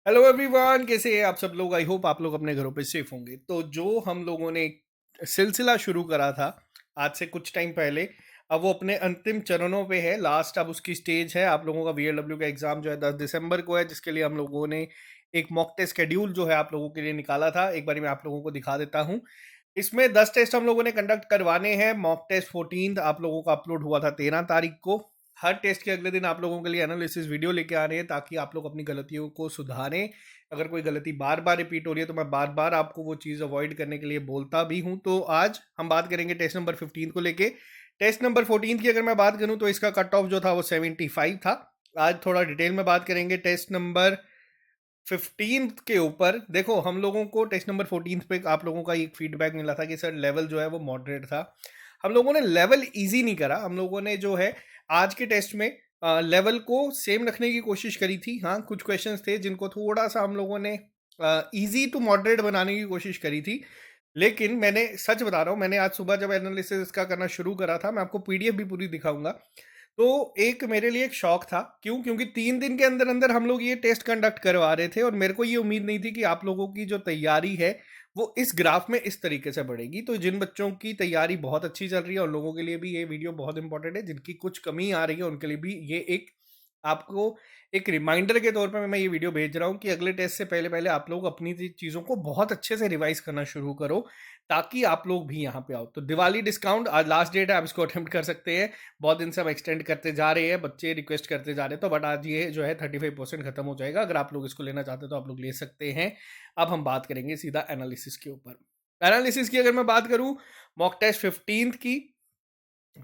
Hello everyone, कैसे हैं आप सब लोग। आई होप आप लोग अपने घरों पे सेफ होंगे। तो जो हम लोगों ने एक सिलसिला शुरू करा था आज से कुछ टाइम पहले, अब वो अपने अंतिम चरणों पे है। लास्ट अब उसकी स्टेज है। आप लोगों का वीएलडब्ल्यू का एग्जाम जो है 10 दिसंबर को है, जिसके लिए हम लोगों ने एक मॉक टेस्ट शेड्यूल जो है आप लोगों के लिए निकाला था। एक बार मैं आप लोगों को दिखा देता हूँ। इसमें 10 टेस्ट हम लोगों ने कंडक्ट करवाने हैं। मॉक टेस्ट 14 आप लोगों का अपलोड हुआ था 13 तारीख को। हर टेस्ट के अगले दिन आप लोगों के लिए एनालिसिस वीडियो लेके आ रहे हैं, ताकि आप लोग अपनी गलतियों को सुधारें। अगर कोई गलती बार बार रिपीट हो रही है तो मैं बार बार आपको वो चीज़ अवॉइड करने के लिए बोलता भी हूं। तो आज हम बात करेंगे टेस्ट नंबर 15 को लेके। टेस्ट नंबर 14 की अगर मैं बात करूं तो इसका कट ऑफ जो था वो 75 था। आज थोड़ा डिटेल में बात करेंगे टेस्ट नंबर 15 के ऊपर। देखो, हम लोगों को टेस्ट नंबर 14 पे आप लोगों का एक फीडबैक मिला था कि सर लेवल जो है वो मॉडरेट था। हम लोगों ने लेवल इजी नहीं करा। हम लोगों ने जो है आज के टेस्ट में लेवल को सेम रखने की कोशिश करी थी। हाँ, कुछ क्वेश्चंस थे जिनको थोड़ा सा हम लोगों ने इजी टू मॉडरेट बनाने की कोशिश करी थी। लेकिन मैंने सच बता रहा हूँ, मैंने आज सुबह जब एनालिसिस इसका करना शुरू करा था, मैं आपको पीडीएफ भी पूरी दिखाऊंगा, तो एक मेरे लिए एक शौक था। क्यों? क्योंकि 3 दिन के अंदर अंदर हम लोग ये टेस्ट कंडक्ट करवा रहे थे और मेरे को ये उम्मीद नहीं थी कि आप लोगों की जो तैयारी है वो इस ग्राफ में इस तरीके से बढ़ेगी। तो जिन बच्चों की तैयारी बहुत अच्छी चल रही है उन लोगों के लिए भी ये वीडियो बहुत इंपॉर्टेंट है। जिनकी कुछ कमी आ रही है उनके लिए भी ये एक आपको एक रिमाइंडर के तौर पर मैं ये वीडियो भेज रहा हूँ कि अगले टेस्ट से पहले पहले आप लोग अपनी चीज़ों को बहुत अच्छे से रिवाइज करना शुरू करो, ताकि आप लोग भी यहाँ पे आओ। तो दिवाली डिस्काउंट आज लास्ट डेट है, आप इसको अटेम्प्ट कर सकते हैं। बहुत दिन से हम एक्सटेंड करते जा रहे हैं, बच्चे रिक्वेस्ट करते जा रहे हैं, तो बट आज ये जो है 35% खत्म हो जाएगा। अगर आप लोग इसको लेना चाहते हैं तो आप लोग ले सकते हैं। अब हम बात करेंगे सीधा एनालिसिस के ऊपर। एनालिसिस की अगर मैं बात करूं मॉक टेस्ट 15 की,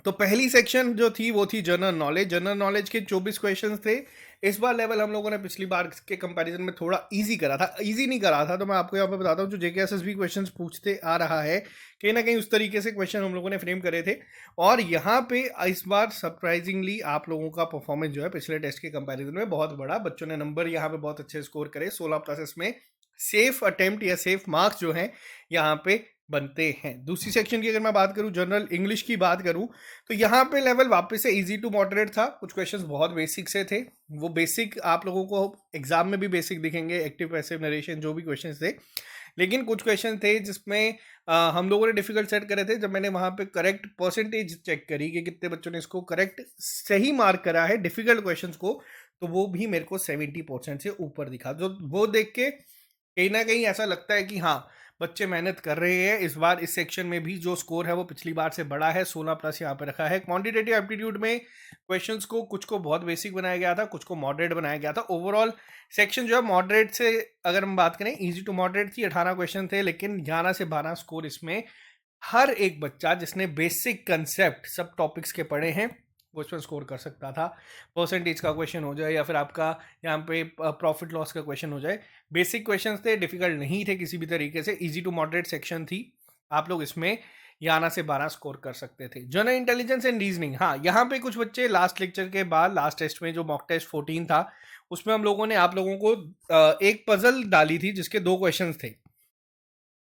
तो पहली सेक्शन जो थी वो थी जनरल नॉलेज। जनरल नॉलेज के 24 क्वेश्चंस थे। इस बार लेवल हम लोगों ने पिछली बार के कंपैरिजन में थोड़ा इजी करा था। इजी नहीं करा था तो मैं आपको यहाँ पे बताता हूँ, जो जेकेएसएसबी क्वेश्चंस पूछते आ रहा है कहीं ना कहीं उस तरीके से क्वेश्चन हम लोगों ने फ्रेम करे थे। और यहाँ पे इस बार सरप्राइजिंगली आप लोगों का परफॉर्मेंस जो है पिछले टेस्ट के कंपेरिजन में बहुत बड़ा। बच्चों ने नंबर यहाँ पे बहुत अच्छे स्कोर करे। 16 प्लस में सेफ अटेम्प्ट या सेफ मार्क्स जो है यहाँ पे बनते हैं। दूसरी सेक्शन की अगर मैं बात करूं, जनरल इंग्लिश की बात करूं, तो यहाँ पे लेवल वापस से इजी टू मॉडरेट था। कुछ क्वेश्चंस बहुत बेसिक से थे। वो बेसिक आप लोगों को एग्जाम में भी बेसिक दिखेंगे, एक्टिव पैसिव नरेशन जो भी क्वेश्चंस थे। लेकिन कुछ क्वेश्चन थे जिसमें हम लोगों ने डिफिकल्ट सेट करे थे। जब मैंने वहां पे करेक्ट परसेंटेज चेक करी कि कितने बच्चों ने इसको करेक्ट सही मार्क करा है डिफिकल्ट क्वेश्चन को, तो वो भी मेरे को 70% से ऊपर दिखा। जो वो देख के कहीं ना कहीं ऐसा लगता है कि हाँ, बच्चे मेहनत कर रहे हैं। इस बार इस सेक्शन में भी जो स्कोर है वो पिछली बार से बड़ा है। 16 प्लस यहाँ पे रखा है। क्वांटिटेटिव एप्टीट्यूड में क्वेश्चंस को कुछ को बहुत बेसिक बनाया गया था, कुछ को मॉडरेट बनाया गया था। ओवरऑल सेक्शन जो है मॉडरेट से अगर हम बात करें इजी टू मॉडरेट थी। 18 क्वेश्चन थे, लेकिन 11 से 12 स्कोर इसमें हर एक बच्चा जिसने बेसिक कंसेप्ट सब टॉपिक्स के पढ़े हैं वो इसमें स्कोर कर सकता था। परसेंटेज का क्वेश्चन हो जाए या फिर आपका यहाँ पे प्रॉफिट लॉस का क्वेश्चन हो जाए, बेसिक क्वेश्चंस थे, डिफिकल्ट नहीं थे किसी भी तरीके से। इजी टू मॉडरेट सेक्शन थी। आप लोग इसमें 11 से 12 स्कोर कर सकते थे। जनरल इंटेलिजेंस एंड रीजनिंग, हाँ, यहाँ पे कुछ बच्चे लास्ट लेक्चर के बाद लास्ट टेस्ट में जो मॉक टेस्ट 14 था उसमें हम लोगों ने आप लोगों को एक पजल डाली थी जिसके 2 क्वेश्चन थे।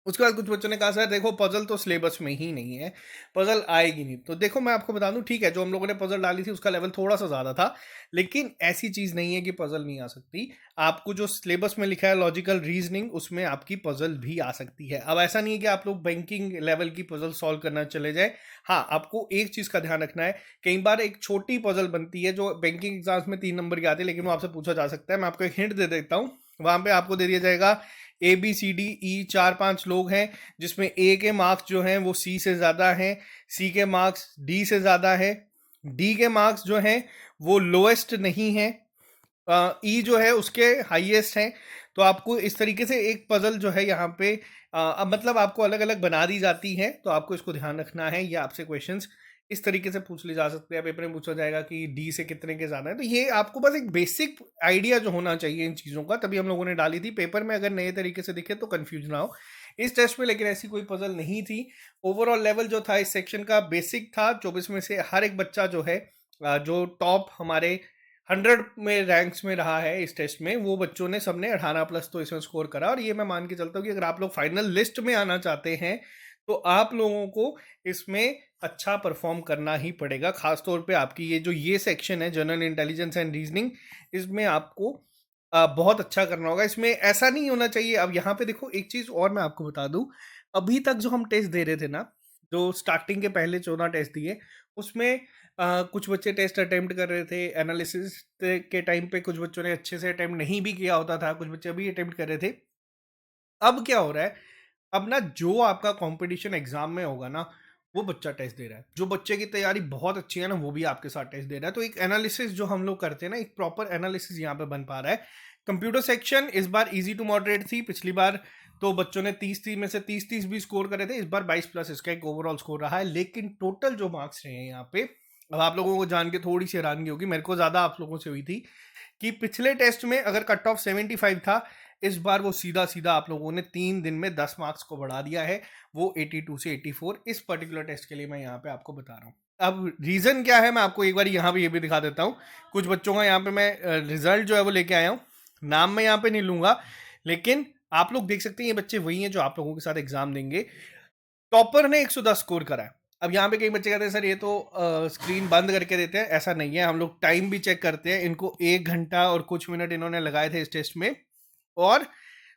उसके बाद कुछ बच्चों ने कहा सर देखो पजल तो सिलेबस में ही नहीं है, पजल आएगी नहीं। तो देखो मैं आपको बता दूं, ठीक है, जो हम लोगों ने पजल डाली थी उसका लेवल थोड़ा सा ज़्यादा था, लेकिन ऐसी चीज़ नहीं है कि पजल नहीं आ सकती। आपको जो सिलेबस में लिखा है लॉजिकल रीजनिंग, उसमें आपकी पजल भी आ सकती है। अब ऐसा नहीं है कि आप लोग बैंकिंग लेवल की पजल सॉल्व करना चले जाए। हाँ, आपको एक चीज़ का ध्यान रखना है, कई बार एक छोटी पजल बनती है जो बैंकिंग एग्जाम्स में 3 नंबर की आती है, लेकिन वो आपसे पूछा जा सकता है। मैं आपको एक हिंट दे देता हूँ। वहाँ पे आपको दे दिया जाएगा A B C D E, 4-5 लोग हैं जिसमें ए के मार्क्स जो हैं वो सी से ज़्यादा हैं, सी के मार्क्स डी से ज़्यादा है, डी के मार्क्स जो हैं वो लोएस्ट नहीं है, ई जो है उसके हाईएस्ट हैं। तो आपको इस तरीके से एक पजल जो है यहाँ पे अब मतलब आपको अलग अलग बना दी जाती है। तो आपको इसको ध्यान रखना है। ये आपसे क्वेश्चंस इस तरीके से पूछ ले जा सकते हैं। पेपर में पूछा जाएगा कि डी से कितने के ज़्यादा है। तो ये आपको बस एक बेसिक आइडिया जो होना चाहिए इन चीज़ों का, तभी हम लोगों ने डाली थी। पेपर में अगर नए तरीके से दिखे तो कन्फ्यूज ना हो इस टेस्ट में। लेकिन ऐसी कोई पजल नहीं थी। ओवरऑल लेवल जो था इस सेक्शन का बेसिक था। 24 में से हर एक बच्चा जो है जो टॉप हमारे 100 में रैंक्स में रहा है इस टेस्ट में, वो बच्चों ने सबने 18 प्लस तो इसमें स्कोर करा। और ये मैं मान के चलता हूँ कि अगर आप लोग फाइनल लिस्ट में आना चाहते हैं तो आप लोगों को इसमें अच्छा परफॉर्म करना ही पड़ेगा। खासतौर पे आपकी ये जो ये सेक्शन है जनरल इंटेलिजेंस एंड रीजनिंग, इसमें आपको बहुत अच्छा करना होगा। इसमें ऐसा नहीं होना चाहिए। अब यहाँ पे देखो एक चीज़ और मैं आपको बता दूँ, अभी तक जो हम टेस्ट दे रहे थे ना, जो स्टार्टिंग के पहले 14 टेस्ट दिए, उसमें कुछ बच्चे टेस्ट अटेम्प्ट कर रहे थे, एनालिसिस के टाइम पे कुछ बच्चों ने अच्छे से अटेम्प्ट नहीं भी किया होता था, कुछ बच्चे अभी अटेम्प्ट कर रहे थे। अब क्या हो रहा है, अब ना जो आपका कंपटीशन एग्जाम में होगा ना, वो बच्चा टेस्ट दे रहा है। जो बच्चे की तैयारी बहुत अच्छी है ना, वो भी आपके साथ टेस्ट दे रहा है। तो एक एनालिसिस जो हम लोग करते हैं ना, एक प्रॉपर एनालिसिस यहाँ पे बन पा रहा है। कंप्यूटर सेक्शन इस बार इजी टू मॉडरेट थी। पिछली बार तो बच्चों ने 30 में से 30 भी स्कोर करे थे। इस बार 22+ इसका एक ओवरऑल स्कोर रहा है। लेकिन टोटल जो मार्क्स रहे हैं यहाँ पे, अब आप लोगों को जान के थोड़ी सी हैरानगी होगी, मेरे को ज्यादा आप लोगों से हुई थी, कि पिछले टेस्ट में अगर कट ऑफ 75 था, इस बार वो सीधा सीधा आप लोगों ने 3 दिन में 10 मार्क्स को बढ़ा दिया है, वो 82 से 84। इस पर्टिकुलर टेस्ट के लिए मैं यहाँ पे आपको बता रहा हूँ। अब रीजन क्या है, मैं आपको एक बार यहाँ पे ये भी दिखा देता हूँ। कुछ बच्चों का यहाँ पे मैं रिजल्ट जो है वो लेके आया हूँ। नाम मैं यहाँ पे नहीं लूंगा, लेकिन आप लोग देख सकते हैं ये बच्चे वही हैं जो आप लोगों के साथ एग्जाम देंगे। टॉपर ने 110 स्कोर करा है। अब यहाँ पे कई बच्चे कहते हैं सर ये तो स्क्रीन बंद करके देते हैं। ऐसा नहीं है, हम लोग टाइम भी चेक करते हैं। इनको 1 घंटा और कुछ मिनट इन्होंने लगाए थे इस टेस्ट में। और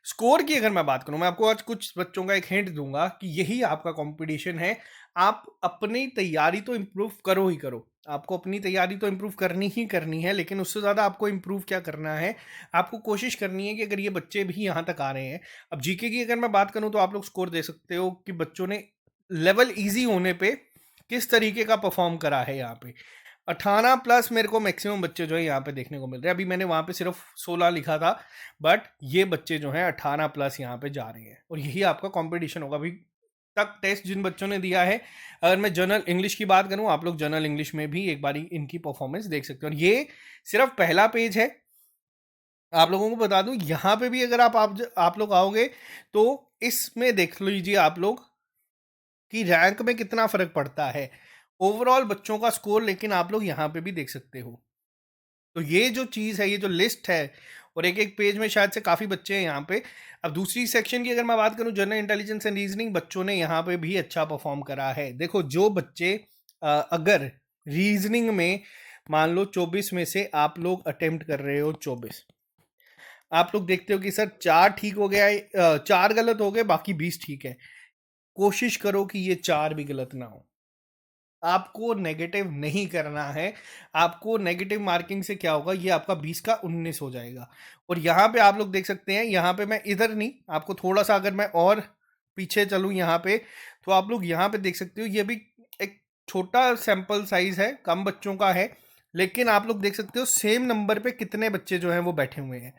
स्कोर की अगर मैं बात करूं, मैं आपको आज कुछ बच्चों का एक हिंट दूंगा कि यही आपका कंपटीशन है। आप अपनी तैयारी तो इम्प्रूव करो ही करो, आपको अपनी तैयारी तो इम्प्रूव करनी ही करनी है, लेकिन उससे ज़्यादा आपको इम्प्रूव क्या करना है, आपको कोशिश करनी है कि अगर ये बच्चे भी यहाँ तक आ रहे हैं। अब जीके की अगर मैं बात करूँ तो आप लोग स्कोर दे सकते हो कि बच्चों ने लेवल ईजी होने पे किस तरीके का परफॉर्म करा है। यहाँ पे 18+ मेरे को मैक्सिमम बच्चे जो है यहाँ पे देखने को मिल रहे हैं। अभी मैंने वहाँ पे सिर्फ 16 लिखा था, बट ये बच्चे जो हैं 18+ यहाँ पे जा रहे हैं, और यही आपका कंपटीशन होगा। अभी तक टेस्ट जिन बच्चों ने दिया है, अगर मैं जनरल इंग्लिश की बात करूँ, आप लोग जनरल इंग्लिश में भी एक बारी इनकी परफॉर्मेंस देख सकते हो। और ये सिर्फ पहला पेज है। आप लोगों को बता दूं, यहाँ पे भी अगर आप लोग आओगे तो इसमें देख लीजिए आप लोग कि रैंक में कितना फर्क पड़ता है, ओवरऑल बच्चों का स्कोर, लेकिन आप लोग यहाँ पे भी देख सकते हो। तो ये जो चीज़ है, ये जो लिस्ट है, और एक एक पेज में शायद से काफ़ी बच्चे हैं यहाँ पे। अब दूसरी सेक्शन की अगर मैं बात करूँ, जनरल इंटेलिजेंस एंड रीजनिंग, बच्चों ने यहाँ पे भी अच्छा परफॉर्म करा है। देखो जो बच्चे अगर रीजनिंग में मान लो 24 में से आप लोग अटेम्प्ट कर रहे हो 24, आप लोग देखते हो कि सर 4 ठीक हो गया है, 4 गलत हो गए, बाकी 20 ठीक है। कोशिश करो कि ये 4 भी गलत ना हो। आपको नेगेटिव नहीं करना है। आपको नेगेटिव मार्किंग से क्या होगा, ये आपका 20 का 19 हो जाएगा। और यहाँ पे आप लोग देख सकते हैं, यहाँ पे मैं इधर नहीं, आपको थोड़ा सा अगर मैं और पीछे चलूँ यहाँ पे, तो आप लोग यहाँ पे देख सकते हो, ये भी एक छोटा सैंपल साइज है, कम बच्चों का है, लेकिन आप लोग देख सकते हो सेम नंबर पे कितने बच्चे जो हैं वो बैठे हुए हैं।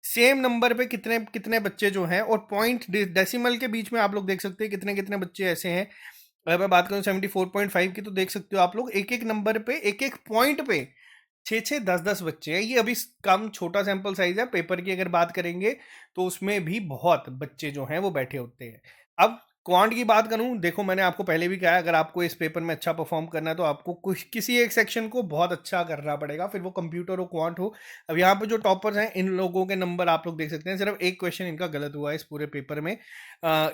सेम नंबर पे कितने कितने बच्चे जो हैं, और पॉइंट डेसिमल के बीच में आप लोग देख सकते हैं कितने कितने बच्चे ऐसे हैं। अगर मैं बात करूं 74.5 की, तो देख सकते हो आप लोग एक एक नंबर पे, एक एक पॉइंट पे 6-6 10-10 बच्चे हैं। ये अभी कम छोटा सैंपल साइज है। पेपर की अगर बात करेंगे तो उसमें भी बहुत बच्चे जो हैं वो बैठे होते हैं। अब क्वांट की बात करूं, देखो मैंने आपको पहले भी कहा है, अगर आपको इस पेपर में अच्छा परफॉर्म करना है तो आपको कुछ किसी एक सेक्शन को बहुत अच्छा करना पड़ेगा, फिर वो कंप्यूटर हो क्वांट हो। अब यहाँ पे जो टॉपर्स हैं, इन लोगों के नंबर आप लोग देख सकते हैं, सिर्फ एक क्वेश्चन इनका गलत हुआ है इस पूरे पेपर में।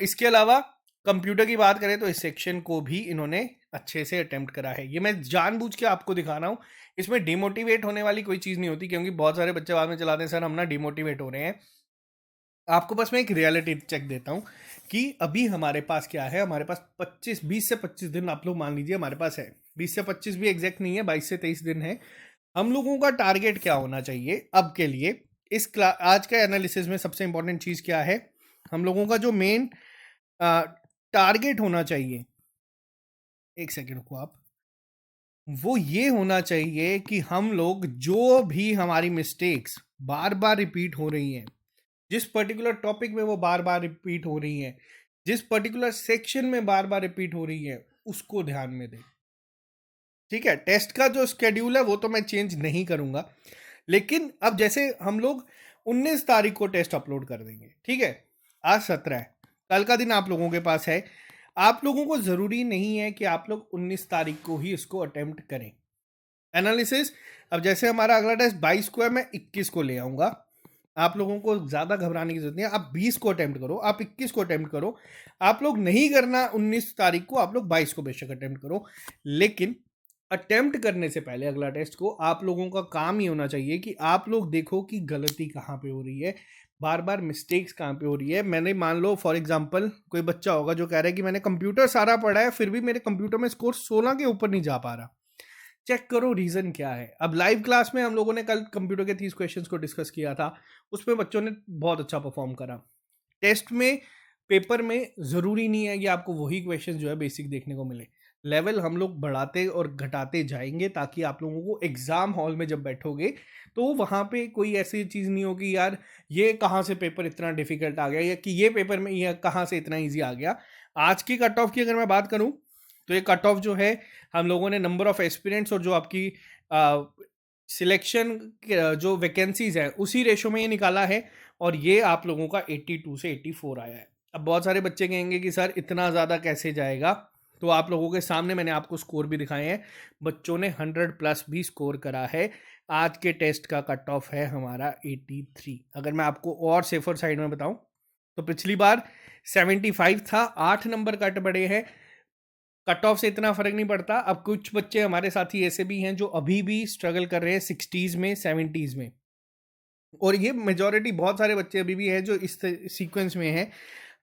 इसके अलावा कंप्यूटर की बात करें तो इस सेक्शन को भी इन्होंने अच्छे से अटेम्प्ट करा है। ये मैं जानबूझ के आपको दिखा रहा हूँ। इसमें डिमोटिवेट होने वाली कोई चीज़ नहीं होती, क्योंकि बहुत सारे बच्चे बाद में चलाते हैं सर हम ना डिमोटिवेट हो रहे हैं। आपको बस मैं एक रियलिटी चेक देता हूँ कि अभी हमारे पास क्या है। हमारे पास 20 से 25 दिन आप लोग मान लीजिए हमारे पास है। 20 से 25 भी एग्जैक्ट नहीं है, 22 से 23 दिन है। हम लोगों का टारगेट क्या होना चाहिए अब के लिए, आज का एनालिसिस में सबसे इंपॉर्टेंट चीज़ क्या है, हम लोगों का जो मेन टारगेट होना चाहिए, एक सेकेंड रुको आप, वो ये होना चाहिए कि हम लोग जो भी हमारी मिस्टेक्स बार बार रिपीट हो रही हैं, जिस पर्टिकुलर टॉपिक में वो बार बार रिपीट हो रही हैं, जिस पर्टिकुलर सेक्शन में बार बार रिपीट हो रही है, उसको ध्यान में दें। ठीक है, टेस्ट का जो स्केड्यूल है वो तो मैं चेंज नहीं करूंगा, लेकिन अब जैसे हम लोग 19 तारीख को टेस्ट अपलोड कर देंगे, ठीक है, आज 17 है, कल का दिन आप लोगों के पास है। आप लोगों को ज़रूरी नहीं है कि आप लोग 19 तारीख को ही इसको अटेम्प्ट करें एनालिसिस। अब जैसे हमारा अगला टेस्ट 22 को है, मैं 21 को ले आऊँगा। आप लोगों को ज़्यादा घबराने की जरूरत नहीं है। आप 20 को अटेम्प्ट करो, आप 21 को अटेम्प्ट करो। आप लोग नहीं करना 19 तारीख को, आप लोग 22 को बेशक अटेम्प्ट करो, लेकिन अटेम्प्ट करने से पहले अगला टेस्ट को आप लोगों का काम ही होना चाहिए कि आप लोग देखो कि गलती कहाँ पे हो रही है, बार बार मिस्टेक्स कहाँ पे हो रही है। मैंने मान लो फॉर एग्जांपल कोई बच्चा होगा जो कह रहा है कि मैंने कंप्यूटर सारा पढ़ा है फिर भी मेरे कंप्यूटर में स्कोर 16 के ऊपर नहीं जा पा रहा। चेक करो रीजन क्या है। अब लाइव क्लास में हम लोगों ने कल कंप्यूटर के 30 क्वेश्चंस को डिस्कस किया था, उसमें बच्चों ने बहुत अच्छा परफॉर्म करा। टेस्ट में पेपर में ज़रूरी नहीं है कि आपको वही क्वेश्चन जो है बेसिक देखने को मिले। लेवल हम लोग बढ़ाते और घटाते जाएंगे ताकि आप लोगों को एग्ज़ाम हॉल में जब बैठोगे तो वहाँ पे कोई ऐसी चीज़ नहीं होगी यार ये कहाँ से पेपर इतना डिफिकल्ट आ गया या कि ये पेपर में ये कहाँ से इतना ईजी आ गया। आज की कट ऑफ की अगर मैं बात करूँ तो ये कट ऑफ जो है हम लोगों ने नंबर ऑफ एस्पिरेंट्स और जो आपकी सिलेक्शन जो वैकेंसीज है उसी रेशो में ये निकाला है और ये आप लोगों का 82 से 84 आया है। अब बहुत सारे बच्चे कहेंगे कि सर इतना ज़्यादा कैसे जाएगा, तो आप लोगों के सामने मैंने आपको स्कोर भी दिखाए हैं। बच्चों ने 100 प्लस भी स्कोर करा है। आज के टेस्ट का कट ऑफ है हमारा 83। अगर मैं आपको और सेफर साइड में बताऊं तो पिछली बार 75 था, 8 नंबर कट बढ़े हैं। कट ऑफ से इतना फर्क नहीं पड़ता। अब कुछ बच्चे हमारे साथी ऐसे भी हैं जो अभी भी स्ट्रगल कर रहे हैं 60s में 70s में, और ये मेजॉरिटी बहुत सारे बच्चे अभी भी हैं जो इस सीक्वेंस में हैं।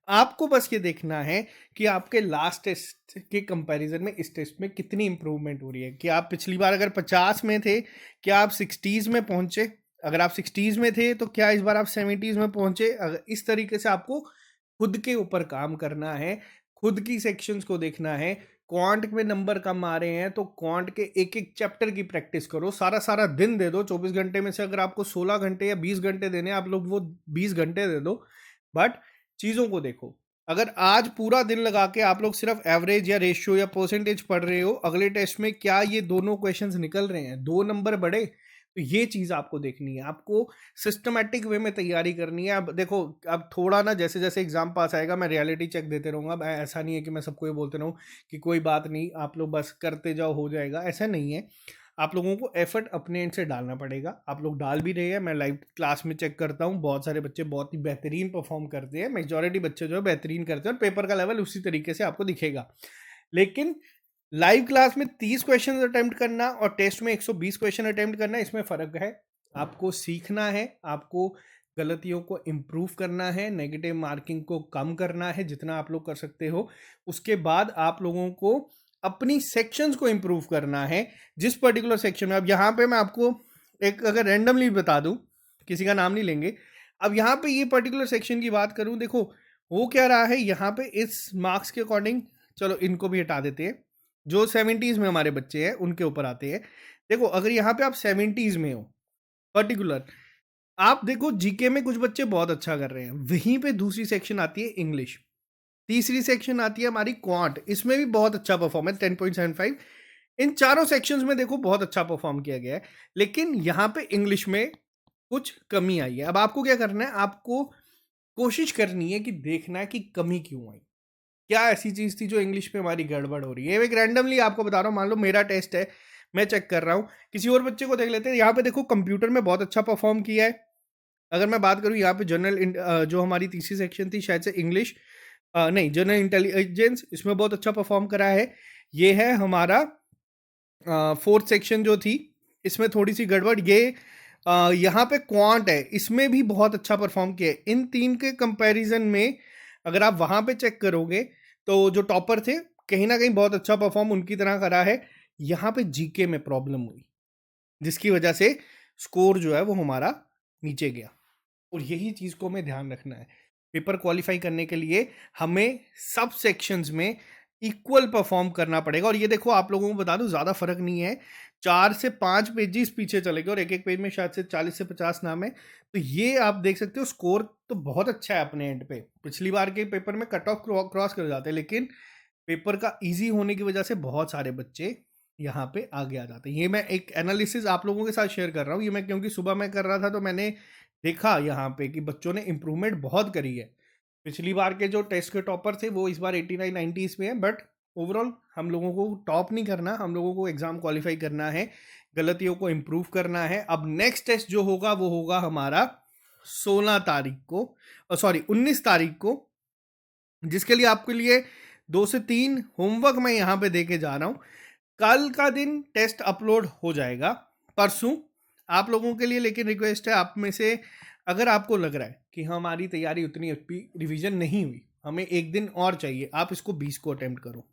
आपको बस ये देखना है कि आपके लास्ट टेस्ट के कंपैरिजन में इस टेस्ट में कितनी इंप्रूवमेंट हो रही है। कि आप पिछली बार अगर 50 में थे क्या आप 60s में पहुंचे, अगर आप 60s में थे तो क्या इस बार आप 70s में पहुंचे। अगर इस तरीके से आपको खुद के ऊपर काम करना है, खुद की सेक्शंस को देखना है। क्वांट में नंबर कम आ रहे हैं तो क्वांट के एक एक चैप्टर की प्रैक्टिस करो, सारा सारा दिन दे दो। 24 घंटे में से अगर आपको 16 घंटे या 20 घंटे देने आप लोग वो 20 घंटे दे दो, बट चीज़ों को देखो। अगर आज पूरा दिन लगा के आप लोग सिर्फ एवरेज या रेशियो या परसेंटेज पढ़ रहे हो, अगले टेस्ट में क्या ये दोनों क्वेश्चंस निकल रहे हैं, 2 नंबर बढ़े, तो ये चीज़ आपको देखनी है। आपको सिस्टमैटिक वे में तैयारी करनी है। अब देखो अब थोड़ा ना जैसे जैसे एग्जाम पास आएगा मैं रियलिटी चेक देते रहूँगा। मैं ऐसा नहीं है कि मैं सबको ये बोलते रहूँ कि कोई बात नहीं आप लोग बस करते जाओ हो जाएगा, ऐसा नहीं है। आप लोगों को एफर्ट अपने एंड से डालना पड़ेगा। आप लोग डाल भी रहे हैं, मैं लाइव क्लास में चेक करता हूँ बहुत सारे बच्चे बहुत ही बेहतरीन परफॉर्म करते हैं। मेजॉरिटी बच्चे जो है बेहतरीन करते हैं और पेपर का लेवल उसी तरीके से आपको दिखेगा। लेकिन लाइव क्लास में 30 क्वेश्चन अटेम्प्ट करना और टेस्ट में 120 क्वेश्चन अटेम्प्ट करना, इसमें फ़र्क है। आपको सीखना है, आपको गलतियों को इम्प्रूव करना है, नेगेटिव मार्किंग को कम करना है जितना आप लोग कर सकते हो। उसके बाद आप लोगों को अपनी सेक्शंस को इम्प्रूव करना है। जिस पर्टिकुलर सेक्शन में, अब यहाँ पे मैं आपको एक अगर रैंडमली बता दूँ, किसी का नाम नहीं लेंगे, अब यहाँ पे ये पर्टिकुलर सेक्शन की बात करूँ, देखो वो क्या रहा है यहाँ पे इस मार्क्स के अकॉर्डिंग। चलो इनको भी हटा देते हैं, जो 70s में हमारे बच्चे हैं उनके ऊपर आते हैं। देखो अगर यहाँ पे आप 70s में हो पर्टिकुलर, आप देखो जीके में कुछ बच्चे बहुत अच्छा कर रहे हैं, वहीं पे दूसरी सेक्शन आती है इंग्लिश, तीसरी सेक्शन आती है हमारी क्वांट, इसमें भी बहुत अच्छा परफॉर्मेंस 10.75। इन चारों सेक्शंस में देखो बहुत अच्छा परफॉर्म किया गया है, लेकिन यहाँ पे इंग्लिश में कुछ कमी आई है। अब आपको क्या करना है, आपको कोशिश करनी है कि देखना है कि कमी क्यों आई, क्या ऐसी चीज़ थी जो इंग्लिश में हमारी गड़बड़ हो रही है। एक रैंडमली आपको बता रहा हूँ, मान लो मेरा टेस्ट है, मैं चेक कर रहा हूँ, किसी और बच्चे को देख लेते हैं। यहाँ पे देखो कंप्यूटर में बहुत अच्छा परफॉर्म किया है। अगर मैं बात करूँ यहाँ पे जनरल जो हमारी तीसरी सेक्शन थी शायद से इंग्लिश, नहीं जनरल इंटेलिजेंस, इसमें बहुत अच्छा परफॉर्म करा है। ये है हमारा फोर्थ सेक्शन जो थी, इसमें थोड़ी सी गड़बड़। ये यहाँ पे क्वांट है, इसमें भी बहुत अच्छा परफॉर्म किया है। इन तीन के कंपैरिजन में अगर आप वहाँ पे चेक करोगे तो जो टॉपर थे कहीं ना कहीं बहुत अच्छा परफॉर्म उनकी तरह करा है। यहाँ पे जीके में प्रॉब्लम हुई जिसकी वजह से स्कोर जो है वो हमारा नीचे गया, और यही चीज़ को हमें ध्यान रखना है। पेपर क्वालिफाई करने के लिए हमें सब सेक्शंस में इक्वल परफॉर्म करना पड़ेगा। और ये देखो आप लोगों को बता दूं ज़्यादा फर्क नहीं है, 4 से 5 पेजेस पीछे चले गए और एक एक पेज में शायद से 40 से 50 नाम है। तो ये आप देख सकते हो स्कोर तो बहुत अच्छा है अपने एंड पे। पिछली बार के पेपर में कट ऑफ क्रॉस कर जाते हैं, लेकिन पेपर का ईजी होने की वजह से बहुत सारे बच्चे यहाँ पे आगे आ जाते हैं। ये मैं एक एनालिसिस आप लोगों के साथ शेयर कर रहा हूँ। ये मैं क्योंकि सुबह मैं कर रहा था तो मैंने देखा यहाँ पे कि बच्चों ने इम्प्रूवमेंट बहुत करी है। पिछली बार के जो टेस्ट के टॉपर थे वो इस बार 89 90s में है, बट ओवरऑल हम लोगों को टॉप नहीं करना, हम लोगों को एग्जाम क्वालिफाई करना है, गलतियों को इम्प्रूव करना है। अब नेक्स्ट टेस्ट जो होगा वो होगा हमारा 16 तारीख को, सॉरी 19 तारीख को, जिसके लिए आपके लिए 2 से 3 होमवर्क मैं यहाँ पे दे के जा रहा हूँ। कल का दिन टेस्ट अपलोड हो जाएगा, परसों आप लोगों के लिए। लेकिन रिक्वेस्ट है आप में से, अगर आपको लग रहा है कि हमारी तैयारी उतनी अच्छी रिवीजन नहीं हुई, हमें एक दिन और चाहिए, आप इसको 20 को अटेम्प्ट करो।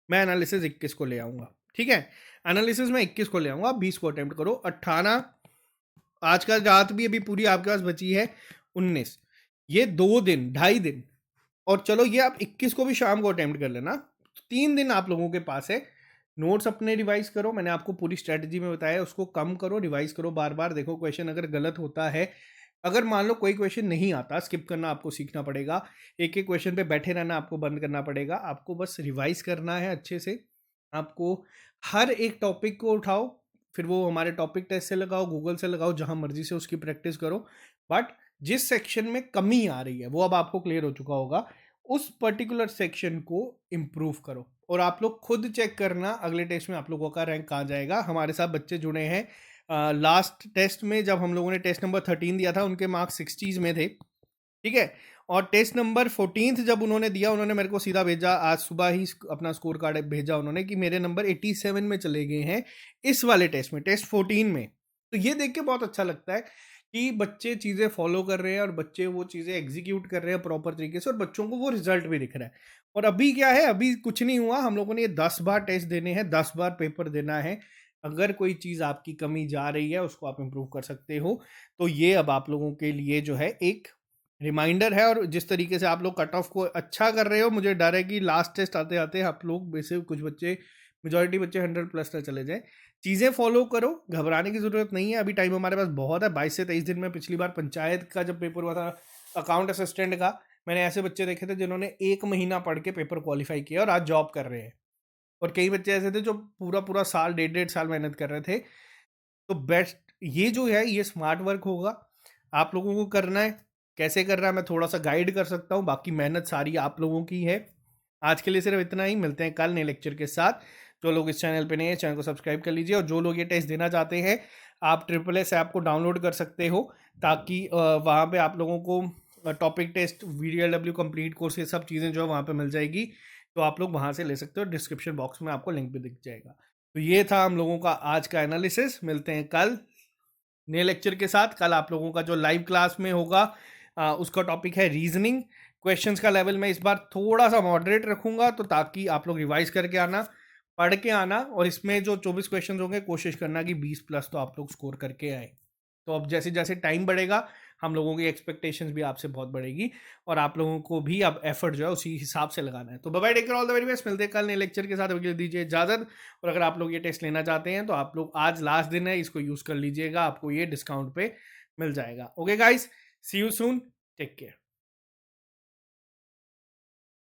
मैं एनालिसिस 21 को ले आऊंगा, ठीक है? एनालिसिस में 21 को ले आऊंगा, 20 को अटेम्प्ट करो। 18 आज का रात भी अभी पूरी आपके पास बची है, 19, ये 2 दिन 2.5 दिन, और चलो ये आप 21 को भी शाम को अटेम्प्ट कर लेना। 3 दिन आप लोगों के पास है। नोट्स अपने रिवाइज करो, मैंने आपको पूरी स्ट्रेटजी में बताया, उसको कम करो, रिवाइज करो, बार बार देखो क्वेश्चन अगर गलत होता है। अगर मान लो कोई क्वेश्चन नहीं आता, स्किप करना आपको सीखना पड़ेगा, एक एक क्वेश्चन पे बैठे रहना आपको बंद करना पड़ेगा। आपको बस रिवाइज करना है अच्छे से। आपको हर एक टॉपिक को उठाओ, फिर वो हमारे टॉपिक टेस्ट से लगाओ, गूगल से लगाओ, जहां मर्जी से उसकी प्रैक्टिस करो। बट जिस सेक्शन में कमी आ रही है वो अब आपको क्लियर हो चुका होगा, उस पर्टिकुलर सेक्शन को इम्प्रूव करो। और आप लोग खुद चेक करना अगले टेस्ट में आप लोगों का रैंक कहाँ जाएगा। हमारे साथ बच्चे जुड़े हैं, लास्ट टेस्ट में जब हम लोगों ने टेस्ट नंबर 13 दिया था, उनके मार्क्स 60s में थे, ठीक है? और टेस्ट नंबर 14 जब उन्होंने दिया, उन्होंने मेरे को सीधा भेजा, आज सुबह ही अपना स्कोर कार्ड भेजा उन्होंने, कि मेरे नंबर 87 में चले गए हैं इस वाले टेस्ट में, टेस्ट 14 में। तो ये देख के बहुत अच्छा लगता है कि बच्चे चीज़ें फॉलो कर रहे हैं और बच्चे वो चीज़ें एग्जीक्यूट कर रहे हैं प्रॉपर तरीके से, और बच्चों को वो रिजल्ट भी दिख रहा है। और अभी क्या है, अभी कुछ नहीं हुआ, हम लोगों ने ये 10 बार टेस्ट देने हैं, 10 बार पेपर देना है। अगर कोई चीज़ आपकी कमी जा रही है उसको आप इम्प्रूव कर सकते हो। तो ये अब आप लोगों के लिए जो है एक रिमाइंडर है। और जिस तरीके से आप लोग कट ऑफ को अच्छा कर रहे हो, मुझे डर है कि लास्ट टेस्ट आते आते आप लोग में से कुछ बच्चे, मेजॉरिटी बच्चे 100+ ना चले जाए। चीज़ें फॉलो करो, घबराने की ज़रूरत नहीं है, अभी टाइम हमारे पास बहुत है, 22 से 23 दिन में। पिछली बार पंचायत का जब पेपर हुआ था अकाउंट असिस्टेंट का, मैंने ऐसे बच्चे देखे थे जिन्होंने 1 महीना पढ़ के पेपर क्वालिफाई किया और आज जॉब कर रहे हैं। और कई बच्चे ऐसे थे जो पूरा पूरा साल, 1.5 साल मेहनत कर रहे थे। तो बेस्ट ये जो है, ये स्मार्ट वर्क होगा, आप लोगों को करना है। कैसे करना है मैं थोड़ा सा गाइड कर सकता हूँ, बाकी मेहनत सारी आप लोगों की है। आज के लिए सिर्फ इतना ही, मिलते हैं कल नए लेक्चर के साथ। जो लोग इस चैनल पे नए हैं, चैनल को सब्सक्राइब कर लीजिए, और जो लोग ये टेस्ट देना चाहते हैं, आप SSS ऐप को डाउनलोड कर सकते हो, ताकि वहाँ पे आप लोगों को topic test, VDLW complete course, ये सब चीज़ें जो है वहाँ पे मिल जाएगी। तो आप लोग वहाँ से ले सकते हो, डिस्क्रिप्शन बॉक्स में आपको लिंक भी दिख जाएगा। तो ये था हम लोगों का आज का एनालिसिस। मिलते हैं कल नए लेक्चर के साथ। कल आप लोगों का जो लाइव क्लास में होगा, उसका टॉपिक है रीजनिंग। क्वेश्चंस का लेवल मैं इस बार थोड़ा सा मॉडरेट रखूंगा, तो ताकि आप लोग रिवाइज करके आना, पढ़ के आना, और इसमें जो 24 क्वेश्चन होंगे कोशिश करना कि 20+ तो आप लोग स्कोर करके आए। तो अब जैसे जैसे टाइम बढ़ेगा, हम लोगों की एक्सपेक्टेशंस भी आपसे बहुत बढ़ेगी, और आप लोगों को भी अब एफर्ट जो है उसी हिसाब से लगाना है। तो bye bye, take care, all the very best. मिलते हैं कल नए लेक्चर के साथ, अभी दीजिए इजाजत। और अगर आप लोग ये टेस्ट लेना चाहते हैं तो आप लोग, आज लास्ट दिन है, इसको यूज कर लीजिएगा, आपको ये डिस्काउंट पे मिल जाएगा। Okay guys, see you soon, take care.